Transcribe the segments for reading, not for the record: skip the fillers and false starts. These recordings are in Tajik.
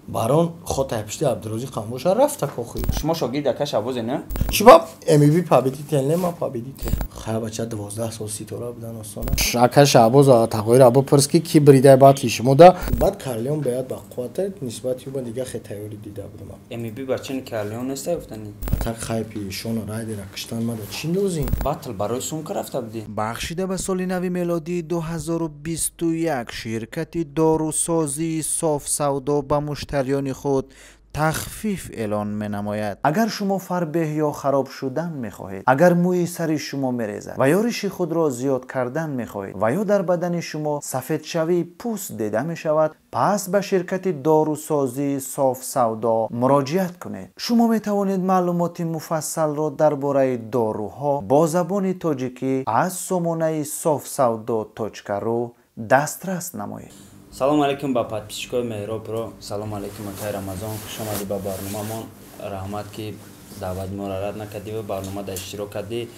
барон хотайпишти Абдурозиқ Қамбоша рафта кохи. Шумо шогирдака Шабозе не? Шуба MVP победитель не ма победитель. Хая бача 12 сол ситора будан остона. Ака Шабоз тағоир або пирски ки бридай батли шумода. Бад Карлион баят ба қуввата нисбати ба дига хетайори дида будам. MVP барчин Карлион неста гуфтани. Так хайпи шона райдера киштан мада чин дозин. Батл барои сумка рафта буди. бахшида ба соли нави мелодии 2021 ширкати дорусозии соф савдо ба муштариони худ تخفیف اعلان می‌نماید. اگر شما فربه یا خراب شدن می‌خواهید، اگر موی سر شما می‌ریزد و یا ریش خود را زیاد کردن می‌خواهید و یا در بدن شما سفید شوی پوست دیده می‌شود، پس به شرکت داروسازی صاف سودا مراجعت کنید. شما می‌توانید معلومات مفصل را درباره داروها با زبان تاجیکی از سامانه صاف سودا.ru دسترس نمایید. Салом алейкум ба подписчикои Меҳроб-ро. Салом алейкум акай Рамазон. Хуш омадӣ ба барномамон. Раҳмат ки даъвати моро рад накардӣ ва барномада иштирок кардӣ.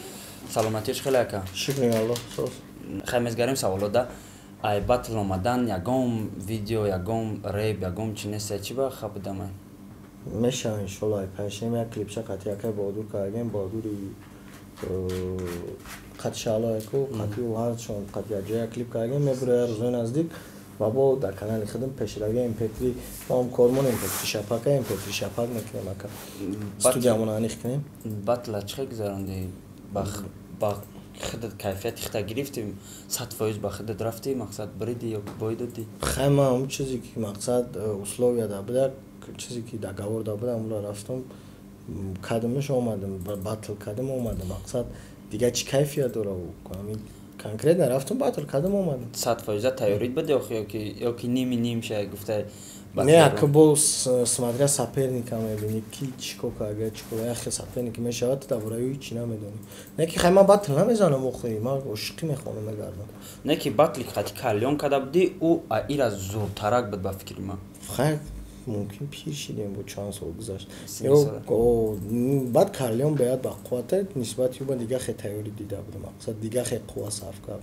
Саломатиш хеле ака. Шукри Аллоҳ. Хай мезгарем саволода. Ай батл омадан ягон видео, ягон реп, ягон чи нест чи ба хаб будамай. Мешава иншоллоҳ ай пашем як клипча қати акай Баҳодур кардем. Баҳодури қати шаълояку қати ҳарчон қати як ҷоя клип кардем мебура рӯзои наздик. Бабо дар канали худам пешрави MP3 ма ҳам кор монем MP3 шапака MP3 шапак мекунем ака. Студиямон анех кунем. Батла чӣ гузаронди? Ба худат кайфияти худта гирифтим 100% ба худат рафти мақсад бриди ё бой додӣ? Хай ман ҳамун чизе ки мақсад условия да буда чизе ки договор да буда ҳамунро рафтам кадамаш омадам батл кадам омадам мақсад дига чӣ кайфият дора конам конкретно рафтам батл кадам омадам 100% тайёрид буд ё ки ним шай гуфта не ака бо смотря соперника мебини ки чико карда чико яхе соперник мешавад daburaи ҳичи намедонӣ не ки хай ман батл намезанам охири ман ошиқӣ мехонам мегардам не ки батли хати Карлион када буди ӯ ира зӯртарак буд ба фикри ман хай мумкин пир шидем бо чанд сол гузашт баъд Карлион баёд ба қуввата нисбати ба дига хе тайёрӣ дида будам мақсад дига хе қувва сарф кард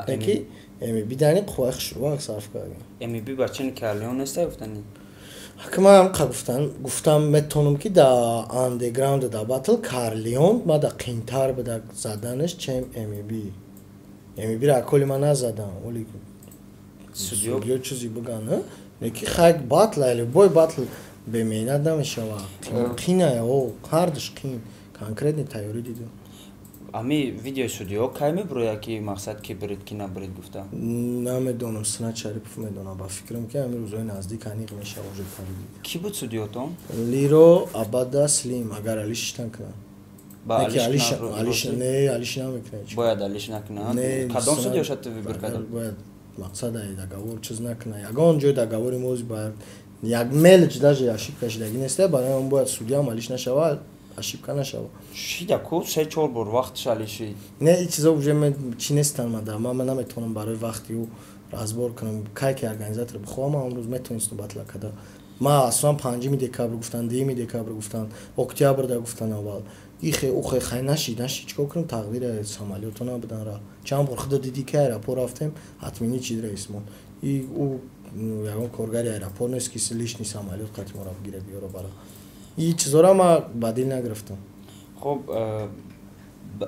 не ки бидани қувваи хушрувак сарф кардем MVP барчини Карлион неста гуфтани ман гуфтам метонам ки да андеграунд да батл Карлион ма да қиинтар буда заданаш чем MVP ра коли ман назадам оли судиё чизи буган неки хайк батл али бой батл бемеҳнат намешавад қинае ҳардуш қин конкретни тайёрӣ дидам ами видеои судиё кай мебурояд ки мақсад ки бурид ки набурид гуфта намедонам Синат Шарипов медонам ба фикрам ки ами рӯзои наздик аниқ мешавад ки буд судиётон Лиро Абада Слим агар алиш иштан кунад алиш намекунад бояд алиш накунад кадом судиё шад вибр кардад бояд мақсад ай договор чиз накунад ягон ҷои договори моз бояд як мелч даже ошибка шидагӣ неста барои он бояд судиям алиш нашавад ошибка нашавад шидаку 3-4 бор вақтш алишид не ин чизо уже чи нестан ман наметавонам барои вақти ӯ разбор кунам кай ки организатор бихоҳам ман амрӯз метавонистам батла када ман аслан 5 декабр гуфтан 10 декабр гуфтан октябр да гуфтан аввал ихе ухе хай нашид чикор кунем тақдири самолёто набудан ра чанд бор худо дидӣ ки аэропорт рафтем ҳатмини чиз раисмон ӯ ягон коргари аэропорт нест ки лишни самолёт қати моро бигира биёра бара ин чизора ман ба дил нагирифтам хуб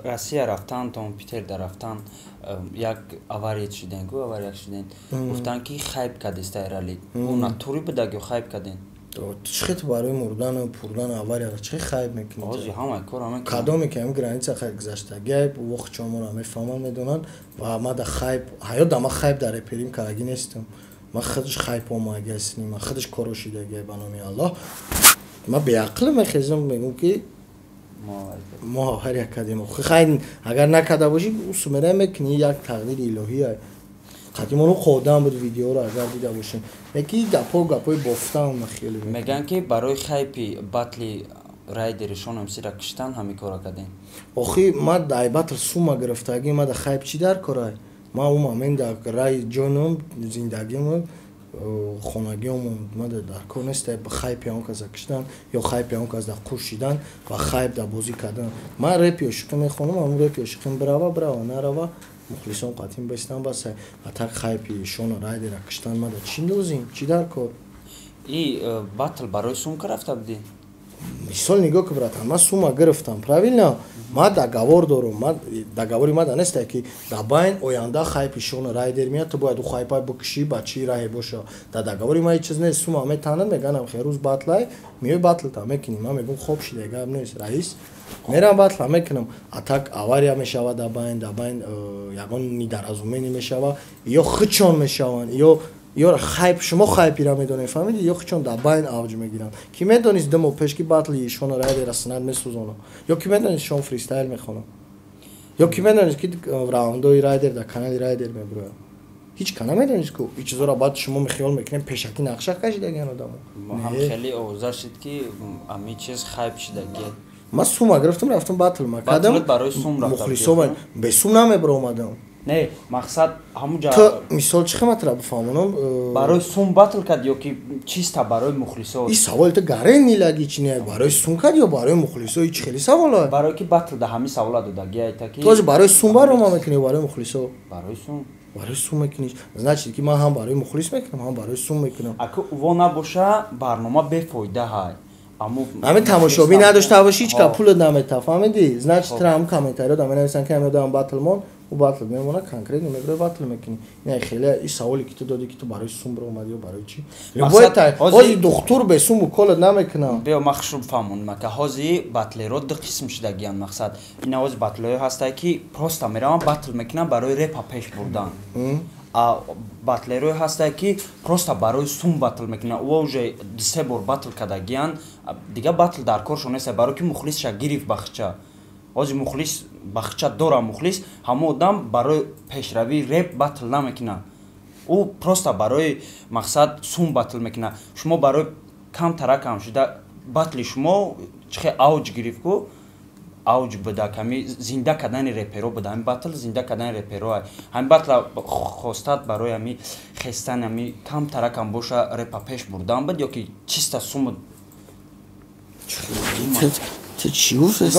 Россия рафтан то Питер да рафтан як авария шуден гуфтан ки хайп кадиста иралид ӯ натури будаг ё хайп каден чӣ барои мурдан пурдан авария чӣ хайп мекунед кадоме ки ҳам граница хайп гузаштаги воқи чомора мефаҳманд медонанд ва ма да хайп ҳаёт да ма хайп да реперим караги нестам ма худаш хайп омаги ҳастем ма худаш коро шидаги ба номи Аллоҳ ма беақл мехезам мегӯм ки мо авария кардем хай агар накарда бошӣ сумера мекунӣ як тақдири илоҳия қадимону қодам буд видеоро агар дида бошем неки гапои бофтан хеле меган ки барои хайпи батли райдери шон МС ра киштан ҳамин кора кардем охи ма дай батл сума гирифтаги ма да хайп чи дар корай ма ӯ момент да рай ҷонам зиндагиам хонагиам ма да дар кор нест хайпи он каза киштан ё хайпи он каза қуршидан ва хайп да бозӣ кардан ма репи ошиқӣ мехонам ҳамун репи ошиқим брава нарава мухлисон қатим бестан басай а так хайпи шона райдера киштан ма да чи дозим чи дар кор И батл барои сумка рафта будӣ? Мисол нигоҳ кӣ братан, ман сума гирифтам, правильно? Ман договор дорам, договори ман данеста ки дар байни оянда хайпи шона райдер меяд, ту бояд ӯ хайпа бикушӣ, ба чӣ раҳе боша. Дар договори ман ҳеҷ чиз нест, сума метанад, меганам херӯз батлай, меои батлта мекунӣ. Ман мегӯям хоб шида, гап нест, раис. Мерам батла мекунам, атак авария мешавад дар байн ягон нидоразумени мешавад, ё хичон мешаванд, ё хайп, шумо хайпира медонед, фаҳмидӣ, ё хичон дар байн авҷ мегиранд. Ки медонист ду моҳ пеш ки батли шона райдера снад месӯзонам, ё ки медонист шон фристайл мехонам, ё ки медонист ки раундои райдер дар канали райдер мебуроям. Ҳеҷ ка намедонист ку ин чизора баъд шумо мехиёл мекунем пешакӣ нақша кашидагиан одамо. ҳам хеле овоза шид ки ҳамин чиз хайп шидаги. Ман сума гирифтам, рафтам батл макардам. Барои сум рафтам. Мухлисо бе сум намебаромадам. Не, мақсад ҳамуҷа мисол чӣ химатра бифаҳмонам? Барои сум батл кард ё ки чиста барои мухлисо? Ин саволи ту гарен нилаги чи не, барои сум кард ё барои мухлисо? Ин чӣ хеле саволае? Барои ки батл да ҳамин савола додаги айта ки ту барои сум барома мекунӣ ё барои мухлисо? Барои сум. Барои сум мекунӣ. Значит ки ман ҳам барои мухлис мекунам, ҳам барои сум мекунам. Ака ува набоша барнома бефоида ҳай. ҳамин тамошобӣ надошта бошӣ ҳеҷ ка пулат намета, фаҳмидӣ? Значит ҳам комментариҳо да менависанд ки ҳам ёдам батлмон, ӯ батл мемона конкретно мебарои батл мекунӣ. Не хеле ин саволе ки ту додӣ ки ту барои сум баромадӣ ё барои чӣ? Любой ҳозир духтур бе сум уколат намекунам. Беё ман хушруб фаҳмондам ки ҳозир батлеро ду қисм шидагиянд мақсад. Ина ҳозир батлеҳое ҳастанд ки просто мераванд батл мекунанд барои репа пеш бурдан. А батлерои ҳастанд ки просто барои сум батл мекунанд. Ува уже се бор батл кардагиянд, дига батл дар коршон нест, барои ки мухлисша гирифт бахча. Ҳозир мухлис бахча дора мухлис, ҳама одам барои пешравии реп батл намекунанд. Ӯ просто барои мақсад сум батл мекунад. Шумо барои камтаракам шуда батли шумо чихе авҷ гирифт ку авҷ буда ками зинда кардани реперо буда. Ҳамин батл зинда кардани реперо. Ҳамин батла хостад барои ҳамин хестани ҳамин камтаракам боша репа пеш бурдан буд ё ки чиста сум. Ты чӣ гуфтаст?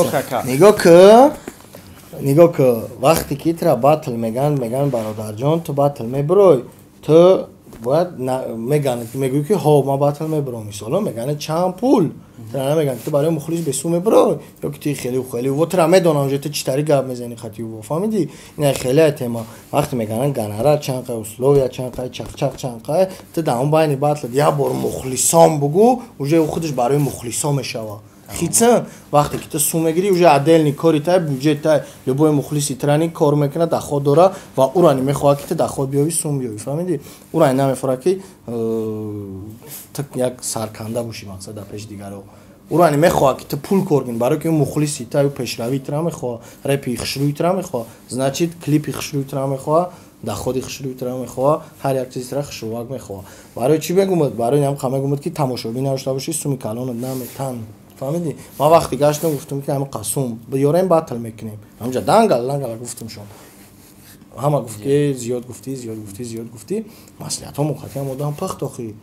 Нигоҳ ки вақте ки итра батл меган бародарҷон, ту батл мебурой, ту бояд мегӯӣ ки ҳо ман батл мебурам, мисоло мегане чанд пул. Тра намеган ки ту барои мухлис бе сум мебурой, ё ки ти хеле ва тра медонам ҷо ту чӣ тари гап мезани хати ва фаҳмидӣ? Ина хеле тема. Вақте меганан гонорар чанд қай, условия чанд қай, чақчақ чанд қай, ту дар он байни батл як бор мухлисом бугӯ, уже ӯ худаш барои мухлисо мешавад. Хитсан вақте ки ту сум мегирӣ уже отдельни кори тай, бюджет тай, любой мухлиси трани кор мекунад, доход дора ва ӯрани мехоҳад ки ту доход биёвӣ, сум биёвӣ, фаҳмидӣ? Ӯрани намефорад ки ту як сарканда бошӣ мақсад дар пеши дигарҳо. Ӯрани мехоҳад ки ту пул кор кунӣ, барои ки мухлиси тай пешравитра мехоҳад, репи хушрӯитра мехоҳад, значит клипи хушрӯитра мехоҳад, доходи хушрӯитра мехоҳад, ҳар як чизра хушрӯвак мехоҳад. Барои чӣ мегӯмад? Барои ҳам қа мегӯмад ки тамошобӣ надошта бошӣ, суми калонат наметан. Фаҳмидӣ? Ман вақте гаштам гуфтам ки ҳама қасум биёрем батл мекунем. Ҳамҷа дангал гуфтам шон. Ҳама гуфт ки зиёд гуфтӣ. Маслиҳатҳо муқаттиам одам пахт охи.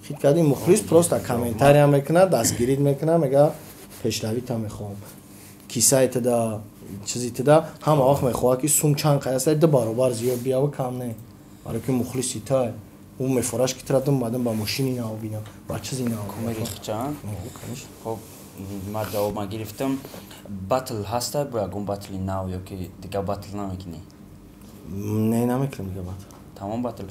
Хит кардӣ мухлис просто комментария мекунад, дастгирид мекунад, мега пешравита мехоҳам. Кисаи туда, чизи туда, ҳама вақт мехоҳад ки сум чанд қай аст, ду баробар зиёд биёва кам не. Барои ки мухлиси тай ӯ мефораш ки традам баъдан ба машини нав бинам, ба чизи нав. Комерихчан? Хоб, ман ҷавоба гирифтам. Батл ҳаста бо ягон батли нав ё ки дига батл намекунӣ? Не, намекунам дига батл. Тамом батл.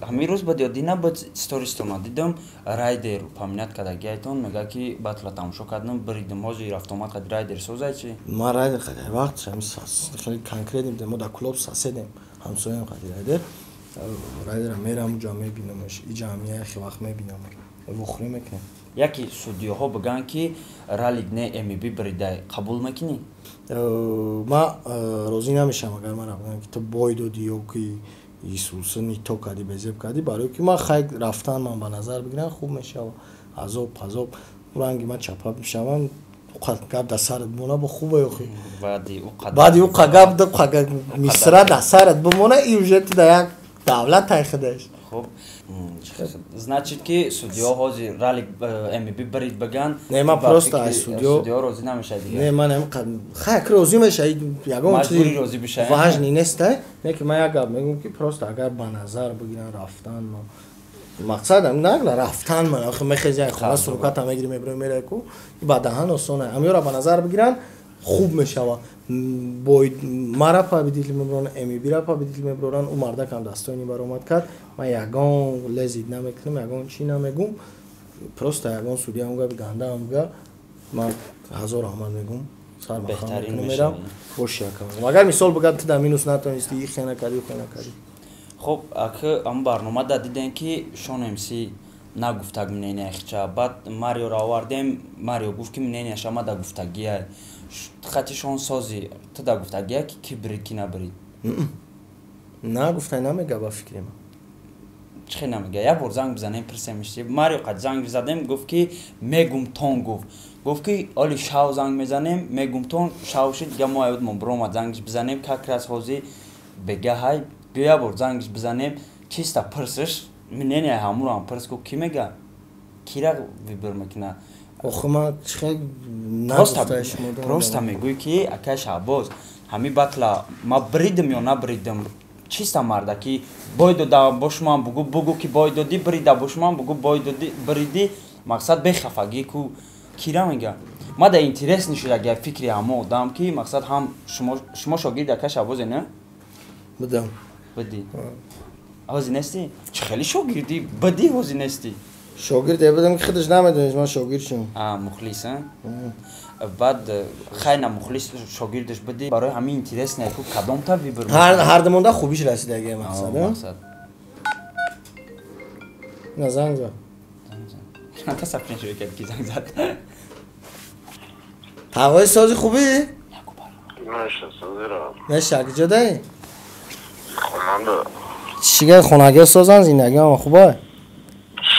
Ҳамин рӯз ба ёдӣ набуд стористона дидам райдер паминат кардаги айтон мега ки батла тамошо кардам биридам ҳозир рафтомад кади райдер созай чи? Ман райдер кади вақт хеле конкрет дидам, мо дар клуб соседем, ҳамсоям кади райдера мерам ҷо мебинамаш, иҷа ҳамия яхи вақт мебинам, вохӯрӣ мекунем. Яки судиёҳо бигӯянд ки ралли не МБ биридай қабул мекунӣ? Ман розӣ намешавам агар ман бигӯям ки ту бой додӣ ё ки исуса нито кардӣ, безеб кардӣ, барои ки ман хай рафтан ман ба назар бигирам хуб мешавад. азоб пазоб ранги ман чапа мешавам, гап дар сарат бимона бо хубе охи. Баъди ӯ гап мисра дар сарат бимона, и уже ту дар як давлат тайхидаеш. Хуб. Значит ки судиё ҳозир ралли МБ барид баган. Не, ман просто аз судиё розӣ намешад дига. Не, ман хак розӣ меша, ягон чизи розӣ биша. Важни нест, не ки ман як гап мегӯям ки просто агар ба назар бигиран рафтан мақсадам нагла рафтан ман ахи мехезя хона сурукат ам мегири мебро мереку ба даҳан осона амёра ба назар бигиран хуб мешава бой мара победитель меброн эмибира победитель меброн у мардакам дастойни баромад кард ман ягон лезид намекунам ягон чи намегум просто ягон судия муга ганда муга ман 1000 раҳмат мегум сар беҳтарин мерам бош якам агар мисол бигам ту да минус натонисти и хена карди хена карди خب اگه ام برنامه دیدن که شون امسی نگفتگ منینه اخچه بعد ماریو را آوردیم ماریو گفت که منینه شما دا گفتگیه خطی شون سازی تو دا گفتگیه که کی برید کی نبرید نه گفته نمیگه با فکری ما چخی نمیگه یه بار زنگ بزنیم پرسیمشتی ماریو قد زنگ بزدیم گفت که میگم تون گفت که آلی شاو زنگ میزنیم میگم تون شاو شد دیگه ما ایود برام زنگش بزنیم که کراس حوزی بگه های بیا بر زنگش بزنیم چیستا پرسش منینه همون هم پرس کو کی میگه کی را ویبر میکنه آخه ما چه نگفتش پروستا میگوی که اکش عباس همی بطلا ما بریدم یا نبریدم چیستا مرده که باید دا باشمان بگو که باید دی بریده باشمان بگو باید دی بریدی مقصد بخفگی کو کی را میگه ما دا اینترس نشد اگه فکری همه دام که مقصد هم شما شاگرد اکش عباس نه بدم بدی هازی نستی؟ چه خیلی شاگردی بدی هازی نستی؟ شاگرد بدم که خودش نمیدونیش من شاگرد شم مخلص بعد خیلی مخلص شاگردش بدی برای همین اینترس نه که کدام تا ویبر هر دمونده خوبیش رسیده اگه مقصد نه زنگ زد من تا سفرین شروع کرد که زنگ زد هوای سازی خوبی؟ نه سازی را نه شک جده خوننده چیگه خونگه سازن زندگی هم خوبه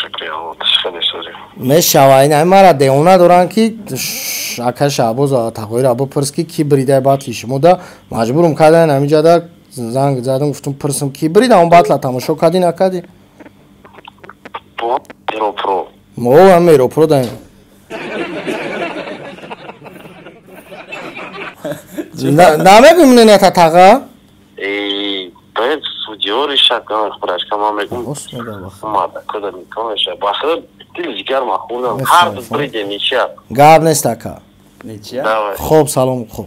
شکری ها تشکیلی سازی میشوه این همه را دیونه دارن که اکه شعباز تقویر عبا پرس که بریده باطلی شما دا مجبورم کردن همینجا دا زنگ زدم گفتم پرسم کی بریده اون باطلا تماشا کردی نکردی ایرو پرو ما هم ایرو پرو داریم نمیگم نه تا تقا باید سودیوری شکن خودش که ما میگم اومده کده میکنشه با خود دل جگر ما خونم هر دو بریده نیچه گاب نیست اکا نیچه؟ خوب سلام خوب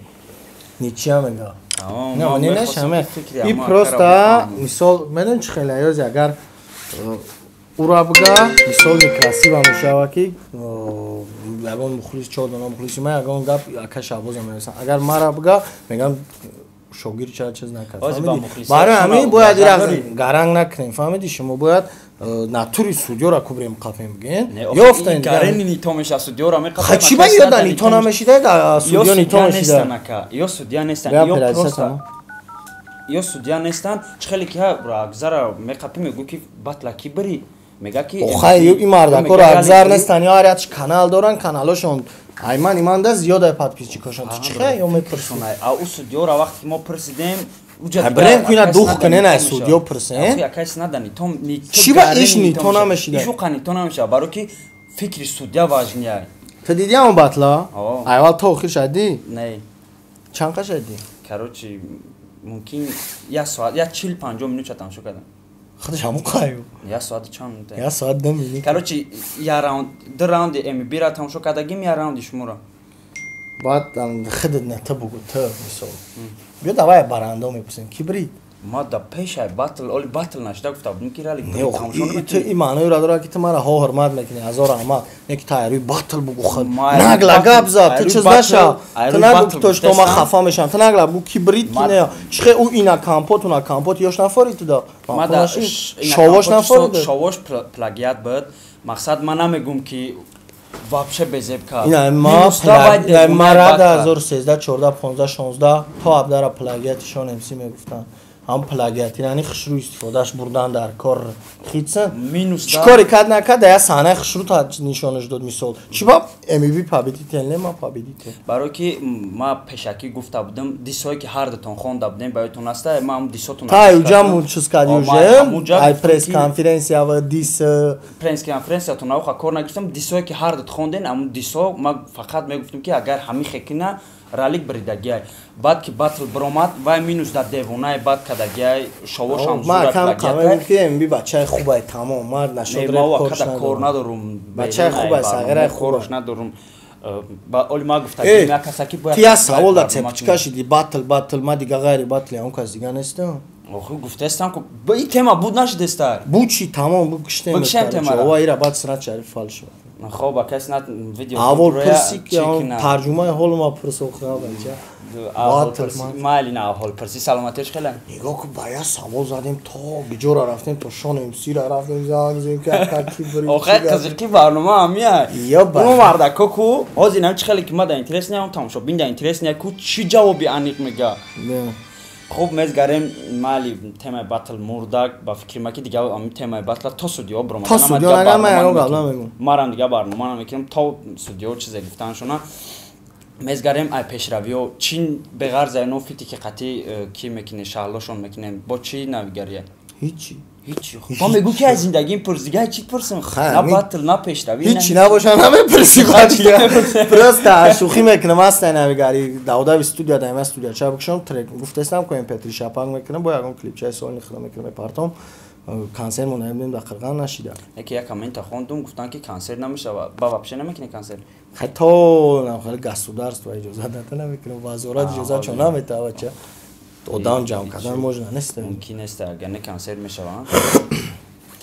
نیچه هم میگه نه منی نشمه این پروستا مثال میدون چه خیلی ایازی اگر او را بگه مثال نکراسی با مشاوه که اگه مخلیص چود و نمخلیصی من اگه اون گب اکا شعباز هم میرسن اگر ما را بگه میگم شوگیر چیز نکرد برای همین باید گرنگ نکنیم فهمیدی شما باید ناتوری سودیو را کوبریم قفیم بگین یافت این گرنی نیتو میشه سودیو را میقفیم خچی با یاد نیتو نمیشیده سودیو نیتو میشیده یا سودیا نیستن یا پروستا یا سودیا نیستن خیلی که را اگزار میقفیم میگو که بطلا کی بری میگه که اوخه این مردکا را اگزار نیستن یا هریچ کانال دارن کانالاشون ایمان ده زیاده پادپیچی کشن تو چخه یا میپرسونه او سودیو را وقتی ما پرسیدیم بریم که اینا دوخ کنه نه سودیو پرسین یا کسی ندانی تو چی با ایش نیتو نمیشیده ایشو قنیتو نمیشه برای که فکر سودیا واجنیه تو دیدی همون باطلا؟ اول تو خیر شدی؟ نه چند قش شدی؟ کاروچی ممکن یا ساعت یا 40-50 minut تماشا کردم خودش همون قایو یا ساعت چند یا ساعت 2 minut کاروچی یا راوند در راوند ام بی را تماشا کردیم یا راوند شما را بعد خودت نه تو بگو تو مثال بیا دوای برنده میپرسیم کی برید ما دا پیش باتل اولی باتل نشده گفته بودیم که رالی نه تو این معنی را داره که تو مرا ها حرمت میکنی هزار رحمت نه که تایروی باتل بگو خود نگلا گپ زد تو چیز نشه تو نگو توش تو ما خفا میشم تو نگلا بگو کی برید کی نه چخه او اینا کامپوت یاش نفاری تو دا ما دا شواش نفاری شواش پلاگیات بود مقصد من نمیگم که вообще безебка ина ма рада 2013 14 15 16 то абдара плагиатишон эмси мегуфтан ҳам плагиати яъни хушрӯ истифодааш бурдан дар кор хитса чӣ кори кард накард я саҳнаи хушрӯ нишонаш дод мисол чӣ ба эмиби победител не ма победител барое ки ма пешакӣ гуфта будам дисое ки ҳар дутон хонда будем ба ёдтон аста ма ҳам дисотон та уҷам чиз кади уже ай пресс-конференсия ва дис пресс-конференсиятон ауха кор нагирифтам дисое ки ҳар дут хонден ам дисо ма фақат мегуфтам ки агар ҳами хекина ралик бридагиай баъд ки батл биромад вай минус дар девонаи баъд кадагиай шовошам зурат лагиай ки бачаи хубай тамом мард нашод кор надорум бачаи хубай сагираи корш надорум ба оли ма гуфтагим як касаки бояд тия савол дар цепочка шиди батл ма дига гайри батл он кас дига нестам охи гуфтестам ко ба ин тема буд нашидестар буд чи тамом буд киштем тема ва ира баъд сират шариф фал шуд хоб акас нат видео авол пирси ки он тарҷумаи ҳол ма пирсо хаб бача майли на ҳол пирси саломатиш хела нигоҳ ку бая савол задем то биҷора рафтем то шонем сира рафтем занг зем ки акаки бирим охир казирки барнома ҳамия мо мардако ку ҳозир нам чи хеле ки ма дар интерес неям тамошо бин дар интерес не ку чӣ ҷавоби аниқ мега хуб мезгарем майли темаи батл мурдак ба фикри ма ки дига ами темаи батла то судиё биромад марам дига барнома намекунам то судиё чизе гуфтаншона мезгарем ай пешравиё чин беғарза ино фити ки қатъи ки мекунем шаҳлошон мекунем бо чӣ навигария ҳичи ма мегӯ ки аз зиндагим пурс дига чӣ пурсам на батл на пешравӣ ҳичи набоша намепурси просто шӯхӣ мекунам астаи навигари давдави студия дайма студия ча бикушам трек гуфтестам ко петри шапанг мекунам бо ягон клипчаи соли худо мекунам партом консер мо наебдем дар қирған нашида яке як коммента хондум гуфтан ки консер намешава ба вообще намекуне консер хато нахали государство иҷоза дата намекунам вазорат иҷоза чо намета бача одам ҷамъ кардан можна нест мумкин нест агар не консер мешава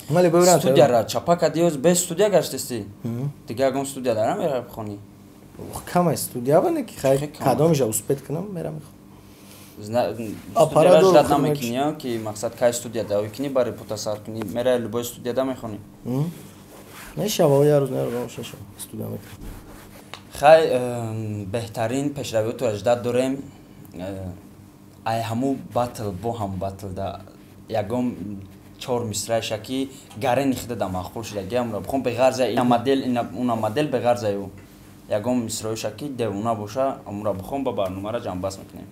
вале бибирам студияра чапа кадиёз без студия гаштести дига ягон студия дара мера бихонӣ кама студия бане ки хай кадомиша успет кунам мерам аппарат дад намекунӣ ки мақсад кай студия давӣ кунӣ ба репутасар кунӣ мера любой студия да мехонӣ мешава я рӯз нерӯ шаша студия мекунам хай беҳтарин пешравиёту аждад дорем ай ҳаму батл бо ҳаму батл да ягон чор мисраи шаки гарен ихда да махбул шудаги амра бихом беғарза ина модел уна модел беғарзаю ягон мисрои шаки девона боша амра бихом ба барномара ҷамъбаст мекунем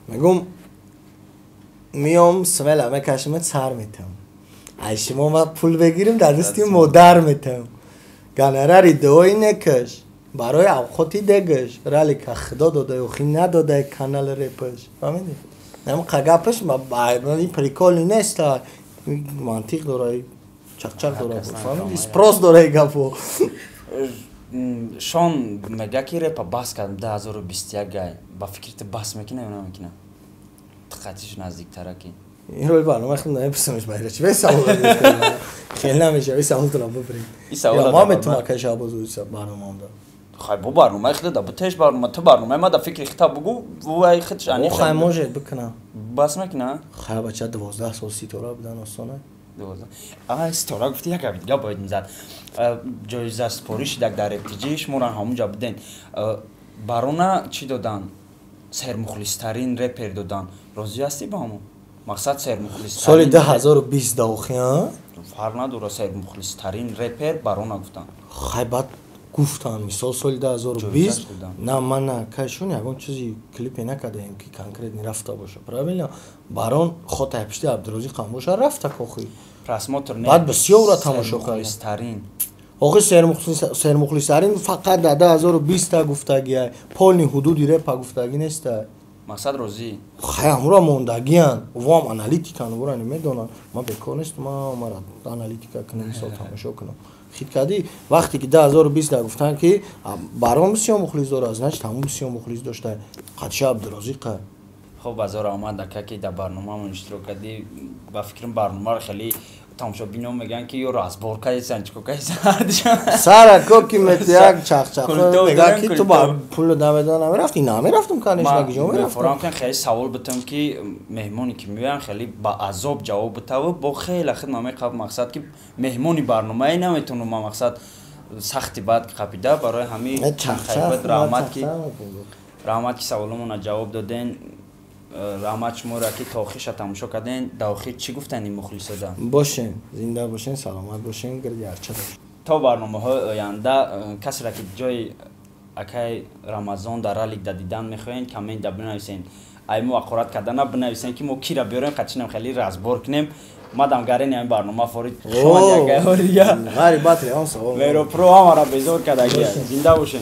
мегум миём смела мекашимат сар метам ай шумо ма пул бегирим дар дасти модар метам ганарар идеои некаш барои авқоти дегаш рали ка худо додаё хи надодаи канал репаш фаҳмиди нам қагапаш ин приколи нест мантиқ дораи чақчақ дора фаҳмиди спрос дораи гапо шон мега ки репа бас кардам 2021 гай ба фикрите бас мекуна ё намекуна қатиш наздиктара ки این رو برنامه خیلی نمی‌پرسمش باید چی به سوال خیلی نمیشه به سوال تو ببریم یا ما میتونم کاش آبازوی برنامه هم دارم خب با برنامه خیلی دا بتش برنامه تو برنامه ما دا فکر خطاب بگو وای خودش انی خیلی موجود بکنم بس میکنه خیلی بچه 12 سال سیتورا بودن استانه 12 سیتورا گفتی یک دیگه باید میزد جایزه سپوریش در ابتدایش مورن همونجا بودن بارونا چی دادن سرمخلص‌ترین رپر دادن راضی هستی با همون مقصد سرمخلص‌ترین سال 2020 داخل فرق نداره سرمخلص‌ترین رپر بارونا گفتن خیلی بعد گفتن مثال سال 2020 نه من نه کاشون یگان چیزی کلیپی نکردیم که کانکریت نرفته باشه правильно بارون خود هپشتی عبدالرزاق خاموشه رفته کوخی پرسموتر نه بعد بسیار را تماشا کردیم آخه سرمخلص‌ترین فقط در 2020 تا گفتگیه پولنی حدودی رپ گفتگی نیست مقصد روزی خیلی همراه موندگیان وام آنالیتیکان ورانی میدونن ما بکار نیست ما را آنالیتیکا کنیم مثال تماشا کنم خیلی کردی وقتی که 2020 تا گفتن که برام بسیار مخلص داره از نش تمام بسیار مخلص داشته قدشه عبدالرزاق خب بازار آمد که در برنامه من اشتراک کردی با فکرم برنامه رو خیلی تماشا بینم میگن که یو راز بورکای سنچکو کای سارا کی متیاک چاق میگه که تو با پول نمیدونم رفتی نمیرفتم کانش نگیجو میرفتم فرام کن خیلی سوال بتم که مهمونی که میان خیلی با عذاب جواب بتاو با خیلی خدمت قبل مقصد که مهمونی برنامه نمیتونم ما مقصد سختی بعد قپیده برای همین خیلی رحمت کی سوالمون جواب دادن رحمت شما را که تاخیش تماشا کردین داخل چی گفتن این مخلصا دا باشین زنده باشین سلامت باشین گردی هرچه داشت تا برنامه های آینده کسی را که جای اکای رمضان در رالیک دیدن میخواین کامنت دا بنویسین ای موقعات کردن بنویسین که ما کی را بیاریم قطعا خیلی رازبار کنیم مادام گارین این برنامه فورید شما دیگه غریبات لیان سوال میرو پرو هما را بزرگ کرده زنده باشین